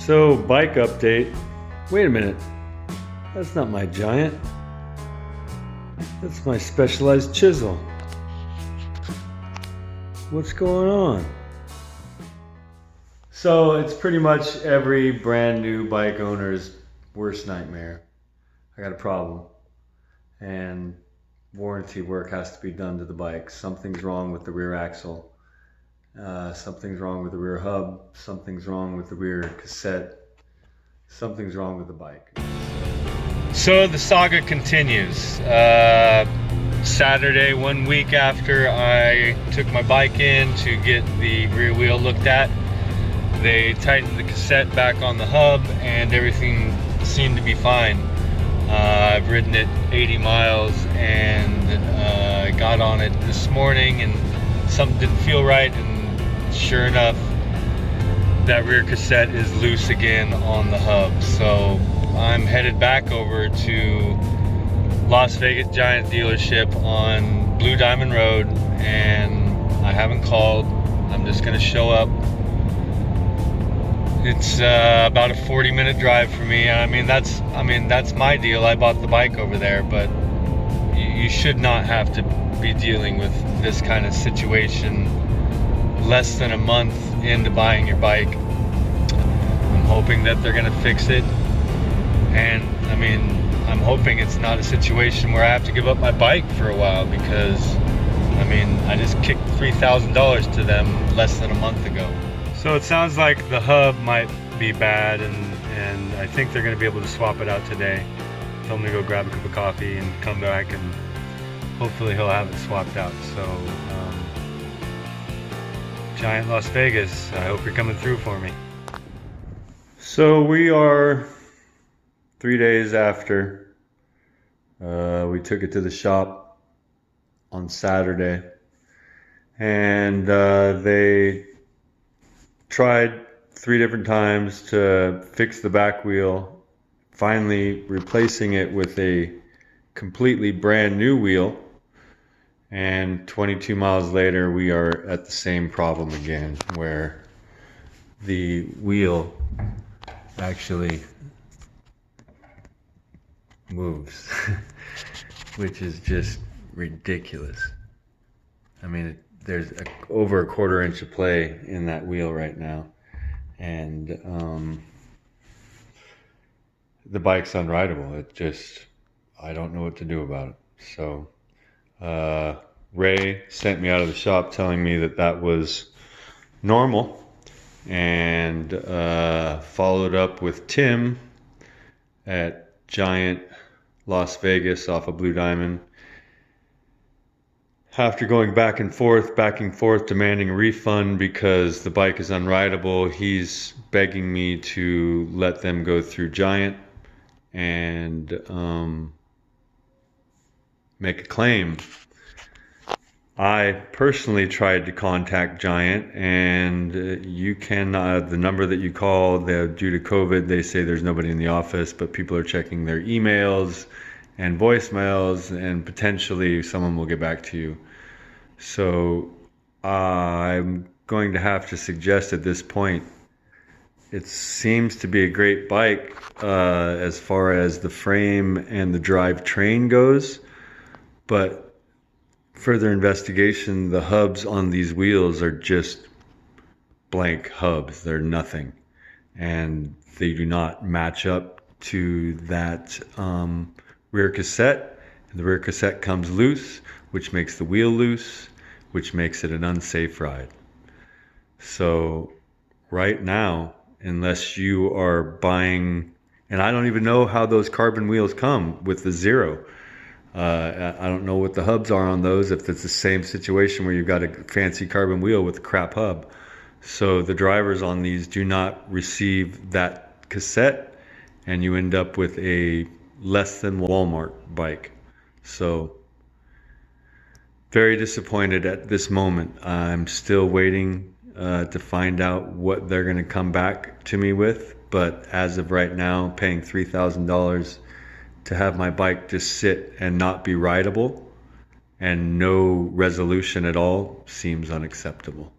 So, bike update. Wait a minute. That's not my Giant. That's my Specialized chisel. What's going on? So, it's pretty much every brand new bike owner's worst nightmare. I got a problem. And warranty work has to be done to the bike. Something's wrong with the rear axle. Something's wrong with the rear hub. Something's wrong with the rear cassette. Something's wrong with the bike. So the saga continues. Saturday, 1 week after I took my bike in to get the rear wheel looked at, they tightened the cassette back on the hub and everything seemed to be fine. I've ridden it 80 miles and I got on it this morning and something didn't feel right, and sure enough, that rear cassette is loose again on the hub. So I'm headed back over to Las Vegas Giant dealership on Blue Diamond Road, and I haven't called. I'm just gonna show up. It's about a 40-minute drive for me. I mean that's my deal. I bought the bike over there, but you should not have to be dealing with this kind of situation less than a month into buying your bike. I'm hoping that they're gonna fix it, and I'm hoping it's not a situation where I have to give up my bike for a while, because I just kicked $3,000 to them less than a month ago. So it sounds like the hub might be bad, and I think they're gonna be able to swap it out today. Tell him to go grab a cup of coffee and come back, and hopefully he'll have it swapped out. So Giant Las Vegas, I hope you're coming through for me. So we are 3 days after. We took it to the shop on Saturday, and they tried 3 different times to fix the back wheel, finally replacing it with a completely brand new wheel. And 22 miles later, we are at the same problem again, where the wheel actually moves, which is just ridiculous. There's over a 1/4 inch of play in that wheel right now, and the bike's unrideable. I don't know what to do about it. So Ray sent me out of the shop telling me that was normal, and followed up with Tim at Giant Las Vegas off of Blue Diamond. After going back and forth, demanding a refund because the bike is unrideable, he's begging me to let them go through Giant and make a claim. I personally tried to contact Giant, and you can, the number that you call, due to COVID, they say there's nobody in the office, but people are checking their emails and voicemails, and potentially someone will get back to you. So I'm going to have to suggest at this point, it seems to be a great bike as far as the frame and the drivetrain goes, but further investigation, the hubs on these wheels are just blank hubs. They're nothing, and they do not match up to that rear cassette. And the rear cassette comes loose, which makes the wheel loose, which makes it an unsafe ride. So right now, unless you are buying, and I don't even know how those carbon wheels come with the zero. I don't know what the hubs are on those, if it's the same situation where you've got a fancy carbon wheel with a crap hub. So the drivers on these do not receive that cassette, and you end up with a less than Walmart bike. So very disappointed at this moment. I'm still waiting to find out what they're going to come back to me with. But as of right now, paying $3,000 to have my bike just sit and not be rideable and no resolution at all seems unacceptable.